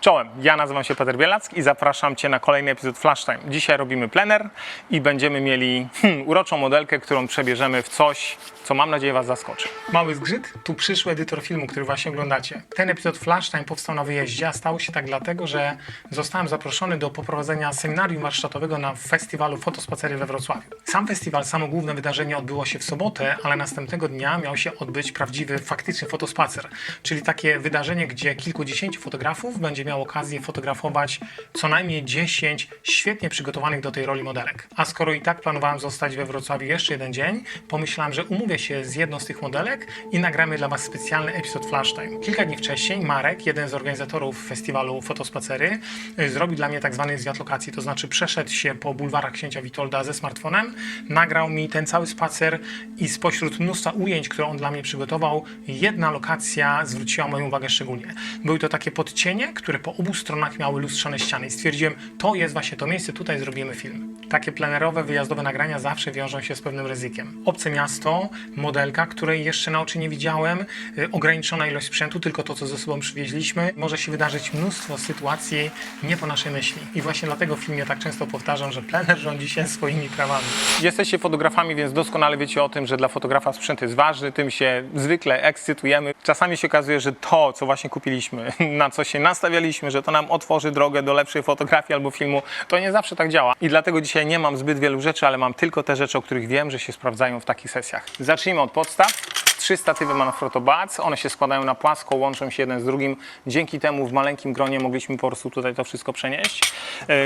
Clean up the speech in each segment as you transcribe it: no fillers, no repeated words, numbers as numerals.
Czołem, ja nazywam się Peter Bielack i zapraszam Cię na kolejny epizod Flash Time. Dzisiaj robimy plener i będziemy mieli uroczą modelkę, którą przebierzemy w coś, co mam nadzieję Was zaskoczy. Mały zgrzyt, tu przyszły edytor filmu, który właśnie oglądacie. Ten epizod Flash Time powstał na wyjeździe, a stało się tak dlatego, że zostałem zaproszony do poprowadzenia seminarium warsztatowego na festiwalu Fotospacery we Wrocławiu. Sam festiwal, samo główne wydarzenie odbyło się w sobotę, ale następnego dnia miał się odbyć prawdziwy, faktyczny fotospacer, czyli takie wydarzenie, gdzie kilkudziesięciu fotografów będzie miał okazję fotografować co najmniej 10 świetnie przygotowanych do tej roli modelek. A skoro i tak planowałem zostać we Wrocławiu jeszcze jeden dzień, pomyślałem, że umówię się z jedną z tych modelek i nagramy dla Was specjalny epizod Flash Time. Kilka dni wcześniej Marek, jeden z organizatorów festiwalu Fotospacery, zrobił dla mnie tak zwany zwiat lokacji, to znaczy przeszedł się po bulwarach Księcia Witolda ze smartfonem, nagrał mi ten cały spacer i spośród mnóstwa ujęć, które on dla mnie przygotował, jedna lokacja zwróciła moją uwagę szczególnie. Były to takie podcienie, które po obu stronach miały lustrzane ściany i stwierdziłem, to jest właśnie to miejsce, tutaj zrobimy film. Takie plenerowe, wyjazdowe nagrania zawsze wiążą się z pewnym ryzykiem. Obce miasto, modelka, której jeszcze na oczy nie widziałem, ograniczona ilość sprzętu, tylko to, co ze sobą przywieźliśmy. Może się wydarzyć mnóstwo sytuacji nie po naszej myśli. I właśnie dlatego w filmie tak często powtarzam, że plener rządzi się swoimi prawami. Jesteście fotografami, więc doskonale wiecie o tym, że dla fotografa sprzęt jest ważny, tym się zwykle ekscytujemy. Czasami się okazuje, że to, co właśnie kupiliśmy, na co się nastawialiśmy, że to nam otworzy drogę do lepszej fotografii albo filmu, to nie zawsze tak działa. I dlatego dzisiaj nie mam zbyt wielu rzeczy, ale mam tylko te rzeczy, o których wiem, że się sprawdzają w takich sesjach. Zacznijmy od podstaw. 3 statywy Manfrotto Baz, one się składają na płasko, łączą się jeden z drugim. Dzięki temu w maleńkim gronie mogliśmy po prostu tutaj to wszystko przenieść.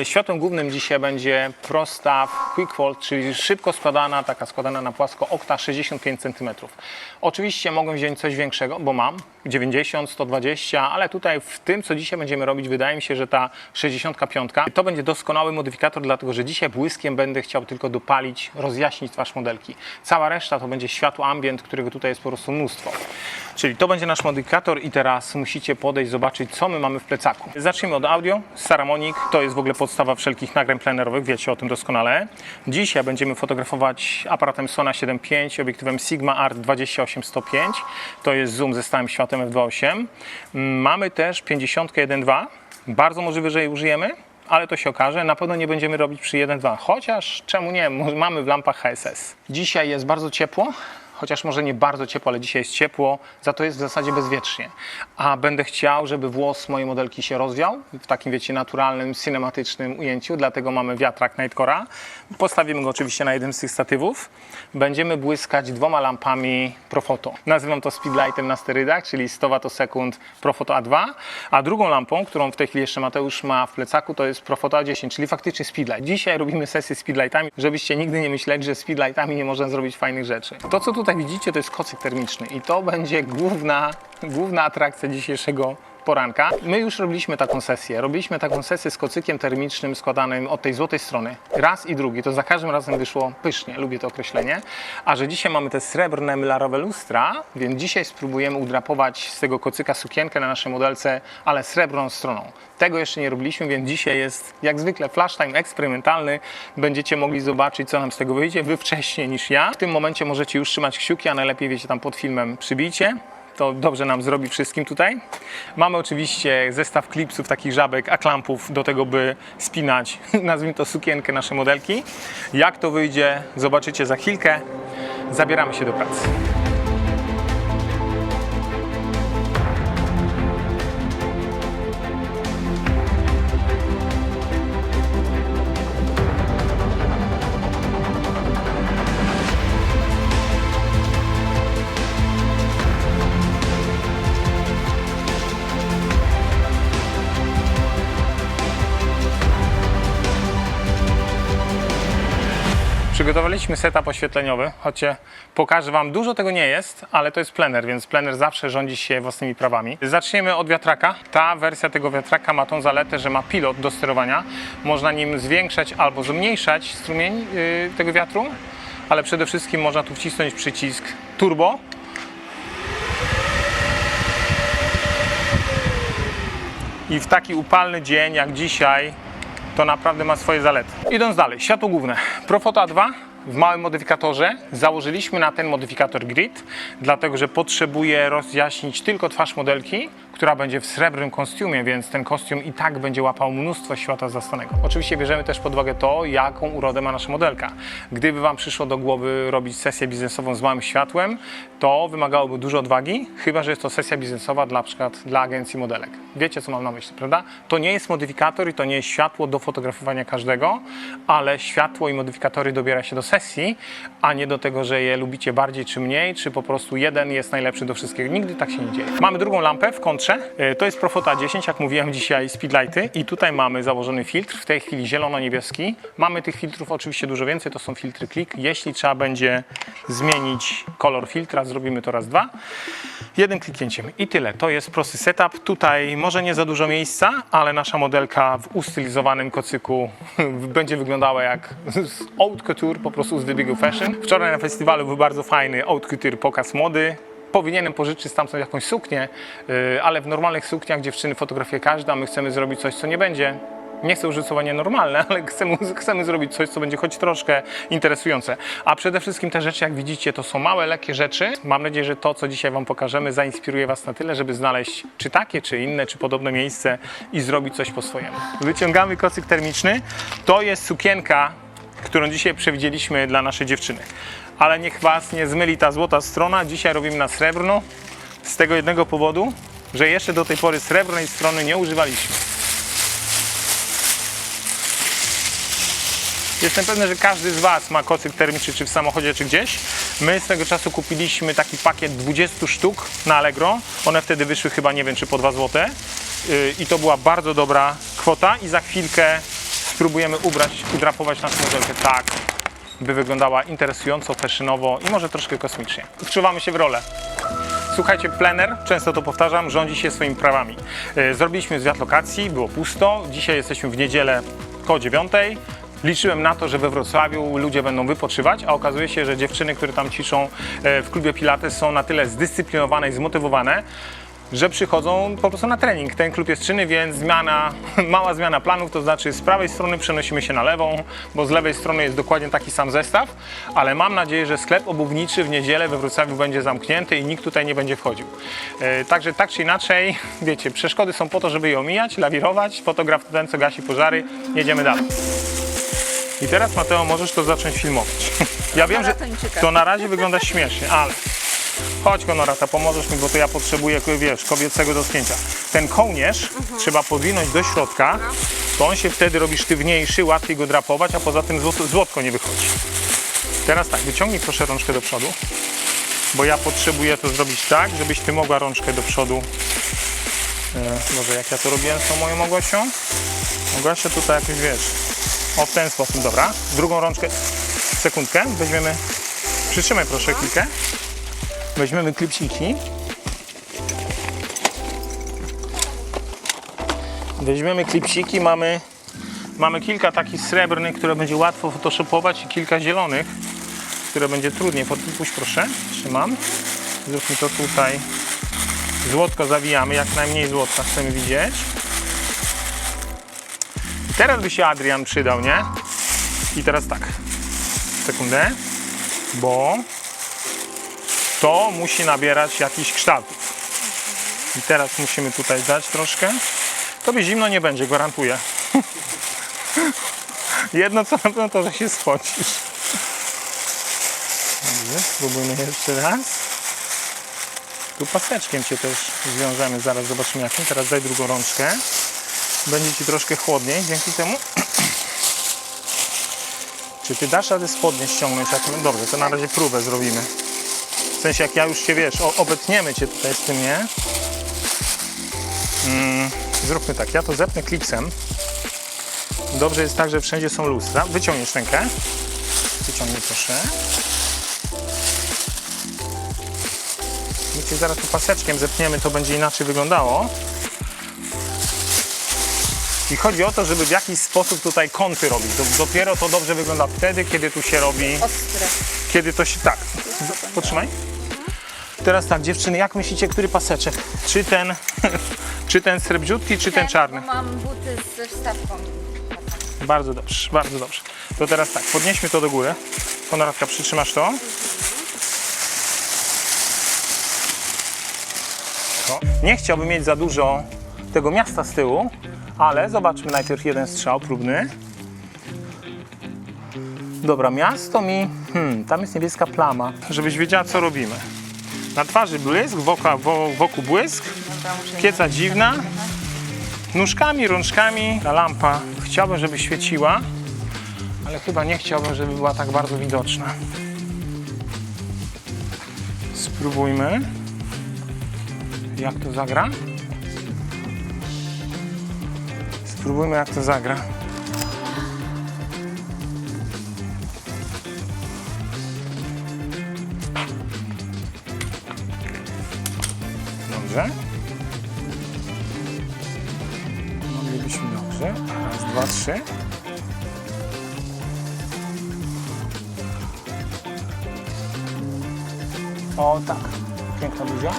Światłem głównym dzisiaj będzie ProStaff Quick Fold, czyli szybko składana, taka składana na płasko okta 65 cm. Oczywiście mogłem wziąć coś większego, bo mam 90, 120, ale tutaj w tym, co dzisiaj będziemy robić, wydaje mi się, że ta 65 to będzie doskonały modyfikator, dlatego że dzisiaj błyskiem będę chciał tylko dopalić, rozjaśnić twarz modelki. Cała reszta to będzie światło ambient, którego tutaj jest po prostu mnóstwo. Czyli to będzie nasz modyfikator i teraz musicie podejść, zobaczyć, co my mamy w plecaku. Zacznijmy od audio. Saramonic to jest w ogóle podstawa wszelkich nagrań plenerowych, wiecie o tym doskonale. Dzisiaj będziemy fotografować aparatem Sona 7.5, obiektywem Sigma Art 28-105. To jest zoom ze stałym światłem f2.8. Mamy też 50 1.2. Bardzo możliwe, że jej użyjemy, ale to się okaże. Na pewno nie będziemy robić przy 1.2, chociaż czemu nie, mamy w lampach HSS. Dzisiaj jest bardzo ciepło. Chociaż może nie bardzo ciepło, ale dzisiaj jest ciepło, za to jest w zasadzie bezwiecznie. A będę chciał, żeby włos mojej modelki się rozwiał w takim, wiecie, naturalnym, cinematycznym ujęciu, dlatego mamy wiatrak Nightcore'a. Postawimy go oczywiście na jeden z tych statywów. Będziemy błyskać 2 lampami Profoto. Nazywam to speedlightem na sterydach, czyli 100 Watosekund Profoto A2. A drugą lampą, którą w tej chwili jeszcze Mateusz ma w plecaku, to jest Profoto A10, czyli faktycznie speedlight. Dzisiaj robimy sesję speedlightami, żebyście nigdy nie myśleli, że speedlightami nie można zrobić fajnych rzeczy. To, co tutaj widzicie, to jest kocyk termiczny i to będzie główna atrakcja dzisiejszego poranka. My już robiliśmy taką sesję. Robiliśmy taką sesję z kocykiem termicznym składanym od tej złotej strony. Raz i drugi. To za każdym razem wyszło pysznie. Lubię to określenie. A że dzisiaj mamy te srebrne mylarowe lustra, więc dzisiaj spróbujemy udrapować z tego kocyka sukienkę na naszej modelce, ale srebrną stroną. Tego jeszcze nie robiliśmy, więc dzisiaj jest jak zwykle flash time eksperymentalny. Będziecie mogli zobaczyć, co nam z tego wyjdzie. Wy wcześniej niż ja. W tym momencie możecie już trzymać kciuki, a najlepiej, wiecie, tam pod filmem przybijcie. To dobrze nam zrobi wszystkim tutaj. Mamy oczywiście zestaw klipsów, takich żabek, aklampów do tego, by spinać, nazwijmy to, sukienkę naszej modelki. Jak to wyjdzie, zobaczycie za chwilkę. Zabieramy się do pracy. Przygotowaliśmy setup oświetleniowy, choć pokażę Wam, dużo tego nie jest, ale to jest plener, więc plener zawsze rządzi się własnymi prawami. Zaczniemy od wiatraka. Ta wersja tego wiatraka ma tą zaletę, że ma pilot do sterowania. Można nim zwiększać albo zmniejszać strumień tego wiatru, ale przede wszystkim można tu wcisnąć przycisk turbo. I w taki upalny dzień jak dzisiaj to naprawdę ma swoje zalety. Idąc dalej, światło główne. Profoto A2 w małym modyfikatorze. Założyliśmy na ten modyfikator grid, dlatego że potrzebuję rozjaśnić tylko twarz modelki, która będzie w srebrnym kostiumie, więc ten kostium i tak będzie łapał mnóstwo światła zastanego. Oczywiście bierzemy też pod uwagę to, jaką urodę ma nasza modelka. Gdyby Wam przyszło do głowy robić sesję biznesową z małym światłem, to wymagałoby dużo odwagi, chyba że jest to sesja biznesowa na przykład dla agencji modelek. Wiecie, co mam na myśli, prawda? To nie jest modyfikator i to nie jest światło do fotografowania każdego, ale światło i modyfikatory dobiera się do sesji, a nie do tego, że je lubicie bardziej czy mniej, czy po prostu jeden jest najlepszy do wszystkiego. Nigdy tak się nie dzieje. Mamy drugą lampę w kontrze. To jest Profoto A10, jak mówiłem dzisiaj, speedlighty i tutaj mamy założony filtr, w tej chwili zielono-niebieski. Mamy tych filtrów oczywiście dużo więcej, to są filtry Click. Jeśli trzeba będzie zmienić kolor filtra, zrobimy to raz, dwa. Jednym kliknięciem i tyle. To jest prosty setup. Tutaj może nie za dużo miejsca, ale nasza modelka w ustylizowanym kocyku będzie wyglądała jak haute couture, po prostu z The Big Fashion. Wczoraj na festiwalu był bardzo fajny haute couture pokaz mody. Powinienem pożyczyć stamtąd jakąś suknię, ale w normalnych sukniach dziewczyny fotografuje każda, my chcemy zrobić coś, co nie będzie. Nie chcę użyć słowa nienormalne, ale chcemy zrobić coś, co będzie choć troszkę interesujące. A przede wszystkim te rzeczy, jak widzicie, to są małe, lekkie rzeczy. Mam nadzieję, że to, co dzisiaj Wam pokażemy, zainspiruje Was na tyle, żeby znaleźć czy takie, czy inne, czy podobne miejsce i zrobić coś po swojemu. Wyciągamy kocyk termiczny. To jest sukienka, którą dzisiaj przewidzieliśmy dla naszej dziewczyny. Ale niech Was nie zmyli ta złota strona. Dzisiaj robimy na srebrno z tego jednego powodu, że jeszcze do tej pory srebrnej strony nie używaliśmy. Jestem pewny, że każdy z Was ma kocyk termiczny, czy w samochodzie, czy gdzieś. My z tego czasu kupiliśmy taki pakiet 20 sztuk na Allegro. One wtedy wyszły chyba, nie wiem, czy po 2 zł. I to była bardzo dobra kwota i za chwilkę spróbujemy udrapować naszą modelkę tak, by wyglądała interesująco, fashionowo i może troszkę kosmicznie. Wczuwamy się w rolę. Słuchajcie, plener, często to powtarzam, rządzi się swoimi prawami. Zrobiliśmy zwiat lokacji, było pusto. Dzisiaj jesteśmy w niedzielę koło 9. Liczyłem na to, że we Wrocławiu ludzie będą wypoczywać, a okazuje się, że dziewczyny, które tam ćwiczą w klubie Pilates, są na tyle zdyscyplinowane i zmotywowane, że przychodzą po prostu na trening. Ten klub jest czynny, więc mała zmiana planów, to znaczy z prawej strony przenosimy się na lewą, bo z lewej strony jest dokładnie taki sam zestaw, ale mam nadzieję, że sklep obuwniczy w niedzielę we Wrocławiu będzie zamknięty i nikt tutaj nie będzie wchodził. Także tak czy inaczej, wiecie, przeszkody są po to, żeby je omijać, lawirować, fotograf to ten, co gasi pożary, jedziemy dalej. I teraz, Mateo, możesz to zacząć filmować. Ja wiem, że to na razie wygląda śmiesznie, ale chodź, Honorata, pomożesz mi, bo to ja potrzebuję, wiesz, kobiecego dotknięcia. Ten kołnierz trzeba podwinąć do środka, to on się wtedy robi sztywniejszy, łatwiej go drapować, a poza tym złotko nie wychodzi. Teraz tak, wyciągnij proszę rączkę do przodu, bo ja potrzebuję to zrobić tak, żebyś Ty mogła rączkę do przodu. Może jak ja to robiłem z tą moją Mogłasią? Mogłasia tutaj jakoś, wiesz, o w ten sposób, dobra. Drugą rączkę, sekundkę, weźmiemy, przytrzymaj proszę chwilkę. Weźmiemy klipsiki. Weźmiemy klipsiki, mamy kilka takich srebrnych, które będzie łatwo photoshopować i kilka zielonych, które będzie trudniej. Puść proszę, trzymam. Zróbmy to tutaj. Złotko zawijamy, jak najmniej złotka chcemy widzieć. Teraz by się Adrian przydał, nie? I teraz tak, sekundę, bo to musi nabierać jakiś kształtów. I teraz musimy tutaj dać troszkę. Tobie zimno nie będzie, gwarantuję. Jedno co na pewno to, że się spocisz. Dobrze, spróbujmy jeszcze raz. Tu paseczkiem Cię też zwiążemy, zaraz zobaczymy jakim. Teraz daj drugą rączkę. Będzie Ci troszkę chłodniej dzięki temu. Czy Ty dasz radę spodnie ściągnąć? Dobrze, to na razie próbę zrobimy. W sensie jak ja już Cię, wiesz, obetniemy Cię tutaj z tym, nie? Zróbmy tak, ja to zepnę klipsem. Dobrze jest tak, że wszędzie są lustra. Wyciągniesz rękę. Wyciągnij proszę. My Cię zaraz tu paseczkiem zepniemy, to będzie inaczej wyglądało. I chodzi o to, żeby w jakiś sposób tutaj kąty robić. Dopiero to dobrze wygląda wtedy, kiedy tu się robi... Ostre. Kiedy to się... Tak. Potrzymaj. Teraz tak, dziewczyny, jak myślicie, który paseczek? Czy ten srebrziutki, czy ten czarny? Mam buty ze wstawką. Bardzo dobrze, bardzo dobrze. To teraz tak, podnieśmy to do góry. Honoratka, przytrzymasz to. blisko. Nie chciałbym mieć za dużo tego miasta z tyłu, ale zobaczmy najpierw jeden strzał próbny. Dobra, miasto mi... tam jest niebieska plama. Żebyś wiedziała, co robimy. Na twarzy błysk, wokół błysk, pieca dziwna. Nóżkami, rączkami. Ta lampa chciałbym, żeby świeciła, ale chyba nie chciałbym, żeby była tak bardzo widoczna. Spróbujmy, jak to zagra. Spróbujmy, jak to zagra. Dobrze. Moglibyśmy dobrze. Raz, dwa, trzy. O tak, piękna buzia.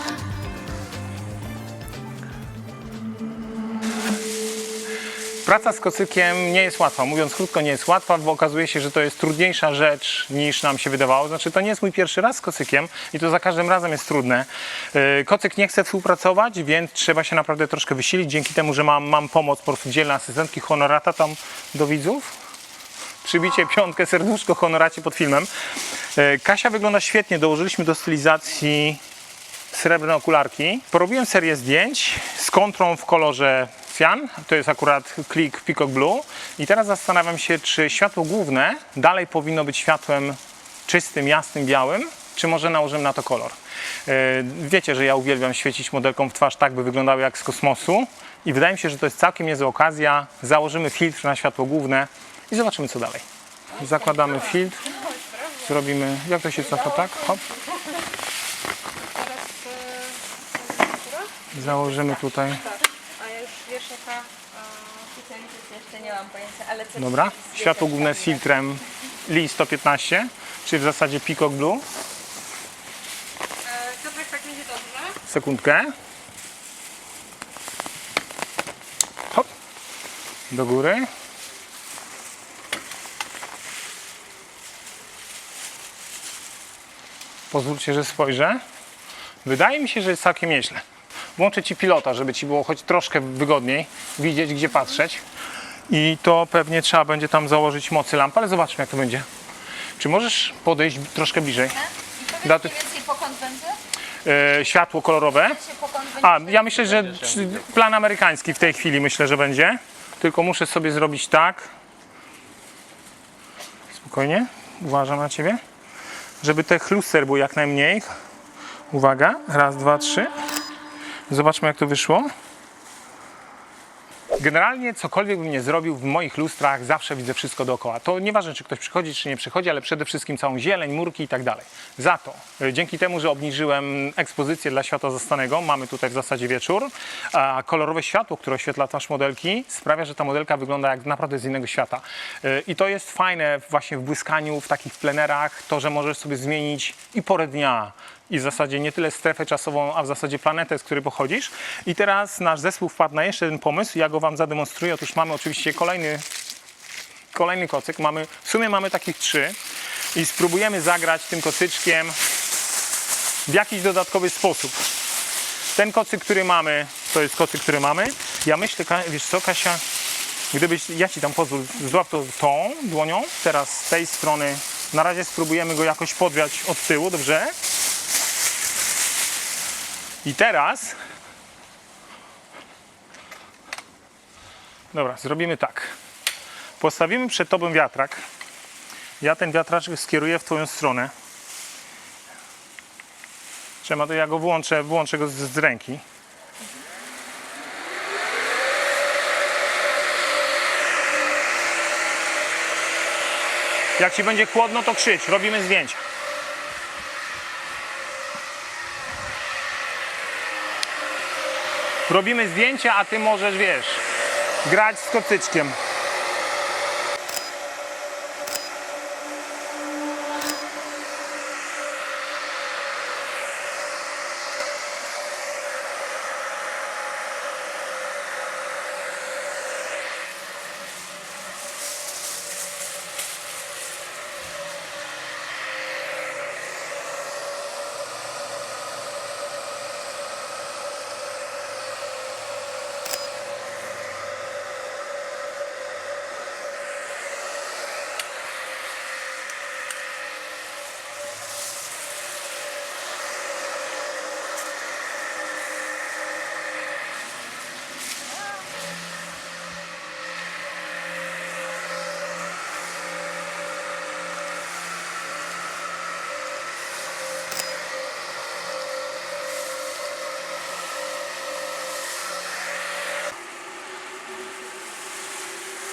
Praca z kocykiem nie jest łatwa. Mówiąc krótko, nie jest łatwa, bo okazuje się, że to jest trudniejsza rzecz niż nam się wydawało. Znaczy, to nie jest mój pierwszy raz z kocykiem i to za każdym razem jest trudne. Kocyk nie chce współpracować, więc trzeba się naprawdę troszkę wysilić. Dzięki temu, że mam pomoc po prostu dzielnej asystentki Honorata tam do widzów. Przybicie piątkę, serduszko Honoracie pod filmem. Kasia wygląda świetnie. Dołożyliśmy do stylizacji srebrne okularki. Porobiłem serię zdjęć z kontrą w kolorze cyan. To jest akurat klik Peacock Blue. I teraz zastanawiam się, czy światło główne dalej powinno być światłem czystym, jasnym, białym, czy może nałożymy na to kolor. Wiecie, że ja uwielbiam świecić modelkom w twarz tak, by wyglądały jak z kosmosu. I wydaje mi się, że to jest całkiem niezła okazja. Założymy filtr na światło główne i zobaczymy, co dalej. Zakładamy filtr. Zrobimy, jak to się cofa, tak? Hop. Założymy tutaj. A ja już wiesz, jaka specjalizacja jeszcze nie mam pojęcia, ale co. Dobra. Światło główne z filtrem Li 115, czyli w zasadzie Peacock Blue. Piotrek, tak będzie dobrze? Sekundkę. Hop. Do góry. Pozwólcie, że spojrzę. Wydaje mi się, że jest całkiem nieźle. Włączę Ci pilota, żeby Ci było choć troszkę wygodniej widzieć, gdzie patrzeć. I to pewnie trzeba będzie tam założyć mocy lamp, ale zobaczmy, jak to będzie. Czy możesz podejść troszkę bliżej? I powiedz mniej więcej pokąd będzie? Światło kolorowe. Pokąd będzie? A, ja myślę, że plan amerykański w tej chwili myślę, że będzie. Tylko muszę sobie zrobić tak. Spokojnie. Uważam na Ciebie. Żeby tych luster było jak najmniej. Uwaga. Raz, dwa, trzy. Zobaczmy, jak to wyszło. Generalnie cokolwiek bym nie zrobił w moich lustrach, zawsze widzę wszystko dookoła. To nieważne, czy ktoś przychodzi, czy nie przychodzi, ale przede wszystkim całą zieleń, murki i tak dalej. Za to, dzięki temu, że obniżyłem ekspozycję dla światła zastanego, mamy tutaj w zasadzie wieczór, a kolorowe światło, które oświetla twarz modelki, sprawia, że ta modelka wygląda jak naprawdę z innego świata. I to jest fajne właśnie w błyskaniu, w takich plenerach, to, że możesz sobie zmienić i porę dnia, i w zasadzie nie tyle strefę czasową, a w zasadzie planetę, z której pochodzisz. I teraz nasz zespół wpadł na jeszcze jeden pomysł, ja go Wam zademonstruję. Otóż mamy oczywiście kolejny kocyk. W sumie mamy takich 3 i spróbujemy zagrać tym kocyczkiem w jakiś dodatkowy sposób. Ten kocyk, który mamy, to jest kocyk, który mamy. Ja myślę, wiesz co, Kasia, ja Ci tam pozwól, złap to tą dłonią, teraz z tej strony. Na razie spróbujemy go jakoś podwiać od tyłu, dobrze? I teraz, dobra, zrobimy tak. Postawimy przed Tobą wiatrak. Ja ten wiatraczek skieruję w Twoją stronę. Trzeba to, ja go włączę go z ręki. Jak Ci będzie chłodno, to krzycz, robimy zdjęcia. Robimy zdjęcia, a Ty możesz, wiesz, grać z kocyczkiem.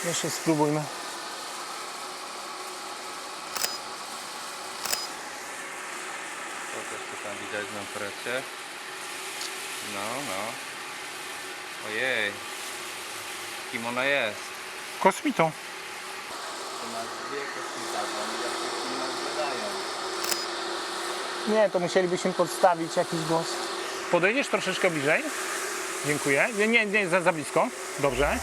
Jeszcze spróbujmy. To też tu tam widać na precie. No, no. Ojej. Kim ona jest? Kosmitą. To ma dwie kosmita, bo oni jak się w filmach wydają. Nie, to musielibyśmy podstawić jakiś głos. Podejdziesz troszeczkę bliżej? Dziękuję. Nie, za blisko. Dobrze.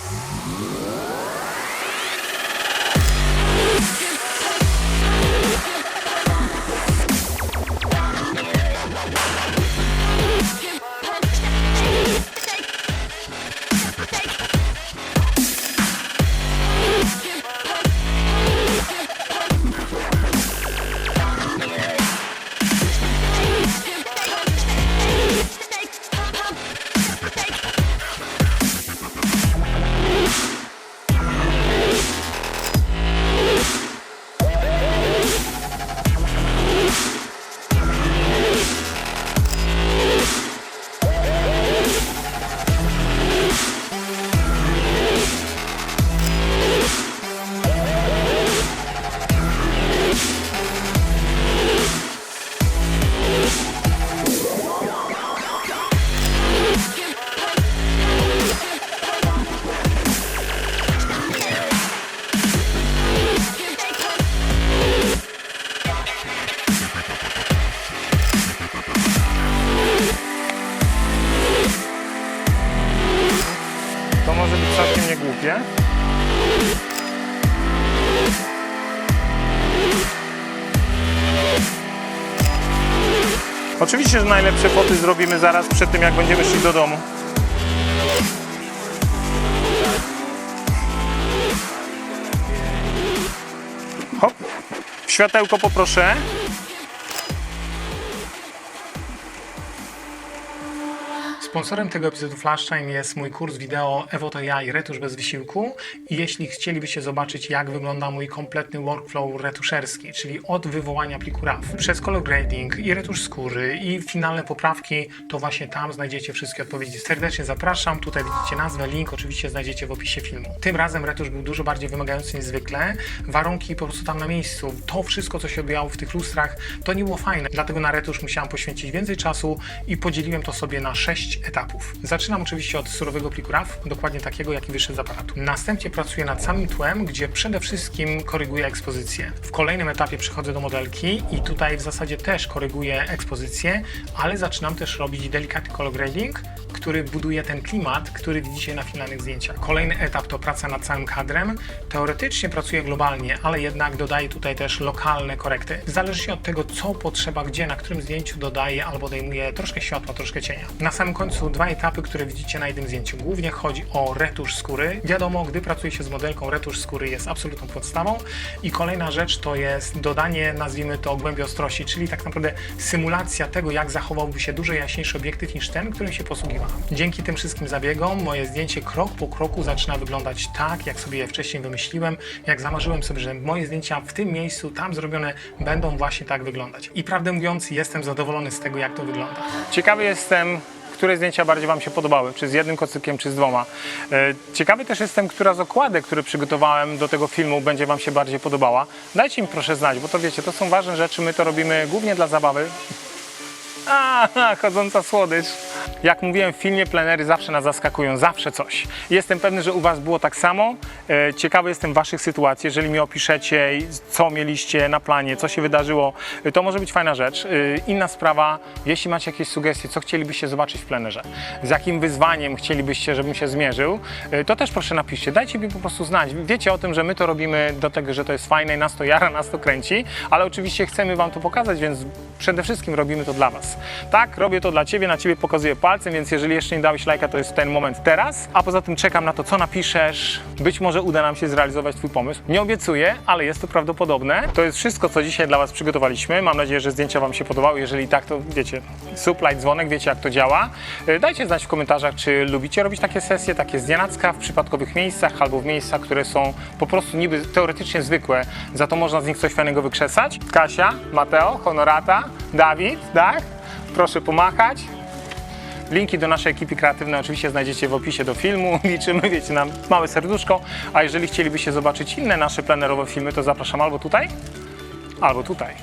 To może być całkiem niegłupie. Oczywiście, że najlepsze foty zrobimy zaraz przed tym, jak będziemy szli do domu. Hop. Światełko poproszę. Sponsorem tego epizodu Flash Time jest mój kurs wideo Evo to ja i retusz bez wysiłku. I jeśli chcielibyście zobaczyć, jak wygląda mój kompletny workflow retuszerski, czyli od wywołania pliku RAW, przez color grading i retusz skóry i finalne poprawki, to właśnie tam znajdziecie wszystkie odpowiedzi. Serdecznie zapraszam, tutaj widzicie nazwę, link oczywiście znajdziecie w opisie filmu. Tym razem retusz był dużo bardziej wymagający niż zwykle, warunki po prostu tam na miejscu, to wszystko, co się odbywało w tych lustrach, to nie było fajne, dlatego na retusz musiałem poświęcić więcej czasu i podzieliłem to sobie na 6 etapów. Zaczynam oczywiście od surowego pliku RAW, dokładnie takiego, jaki wyszedł z aparatu. Następnie pracuję nad samym tłem, gdzie przede wszystkim koryguję ekspozycję. W kolejnym etapie przechodzę do modelki i tutaj w zasadzie też koryguję ekspozycję, ale zaczynam też robić delikatny color grading, który buduje ten klimat, który widzicie na finalnych zdjęciach. Kolejny etap to praca nad całym kadrem. Teoretycznie pracuję globalnie, ale jednak dodaję tutaj też lokalne korekty. Zależnie od tego, co potrzeba, gdzie, na którym zdjęciu dodaję albo odejmuję troszkę światła, troszkę cienia. Na samym końcu 2 etapy, które widzicie na jednym zdjęciu. Głównie chodzi o retusz skóry. Wiadomo, gdy pracuje się z modelką, retusz skóry jest absolutną podstawą. I kolejna rzecz to jest dodanie, nazwijmy to, głębi ostrości, czyli tak naprawdę symulacja tego, jak zachowałby się dużo jaśniejszy obiektyw niż ten, którym się posługiwałem. Dzięki tym wszystkim zabiegom moje zdjęcie krok po kroku zaczyna wyglądać tak, jak sobie je wcześniej wymyśliłem, jak zamarzyłem sobie, że moje zdjęcia w tym miejscu, tam zrobione, będą właśnie tak wyglądać. I prawdę mówiąc, jestem zadowolony z tego, jak to wygląda. Ciekawy jestem, które zdjęcia bardziej Wam się podobały, czy z jednym kocykiem, czy z 2. Ciekawy też jestem, która z okładek, które przygotowałem do tego filmu, będzie Wam się bardziej podobała. Dajcie mi proszę znać, bo to wiecie, to są ważne rzeczy, my to robimy głównie dla zabawy. Chodząca słodycz. Jak mówiłem, w filmie plenery zawsze nas zaskakują, zawsze coś. Jestem pewny, że u Was było tak samo. Ciekawy jestem Waszych sytuacji. Jeżeli mi opiszecie, co mieliście na planie, co się wydarzyło, to może być fajna rzecz. Inna sprawa, jeśli macie jakieś sugestie, co chcielibyście zobaczyć w plenerze, z jakim wyzwaniem chcielibyście, żebym się zmierzył, to też proszę napiszcie. Dajcie mi po prostu znać. Wiecie o tym, że my to robimy do tego, że to jest fajne i nas to jara, nas to kręci, ale oczywiście chcemy Wam to pokazać, więc przede wszystkim robimy to dla Was. Tak, robię to dla Ciebie, na Ciebie pokazuję palcem, więc jeżeli jeszcze nie dałeś lajka, to jest ten moment teraz. A poza tym czekam na to, co napiszesz. Być może uda nam się zrealizować Twój pomysł. Nie obiecuję, ale jest to prawdopodobne. To jest wszystko, co dzisiaj dla Was przygotowaliśmy. Mam nadzieję, że zdjęcia Wam się podobały. Jeżeli tak, to wiecie, sub, like, dzwonek, wiecie, jak to działa. Dajcie znać w komentarzach, czy lubicie robić takie sesje, takie znienacka w przypadkowych miejscach albo w miejscach, które są po prostu niby teoretycznie zwykłe. Za to można z nich coś fajnego wykrzesać. Kasia, Mateo, Honorata, Dawid, tak? Proszę pomachać. Linki do naszej ekipy kreatywnej oczywiście znajdziecie w opisie do filmu. Liczymy, wiecie, na małe serduszko. A jeżeli chcielibyście zobaczyć inne nasze plenerowe filmy, to zapraszam albo tutaj, albo tutaj.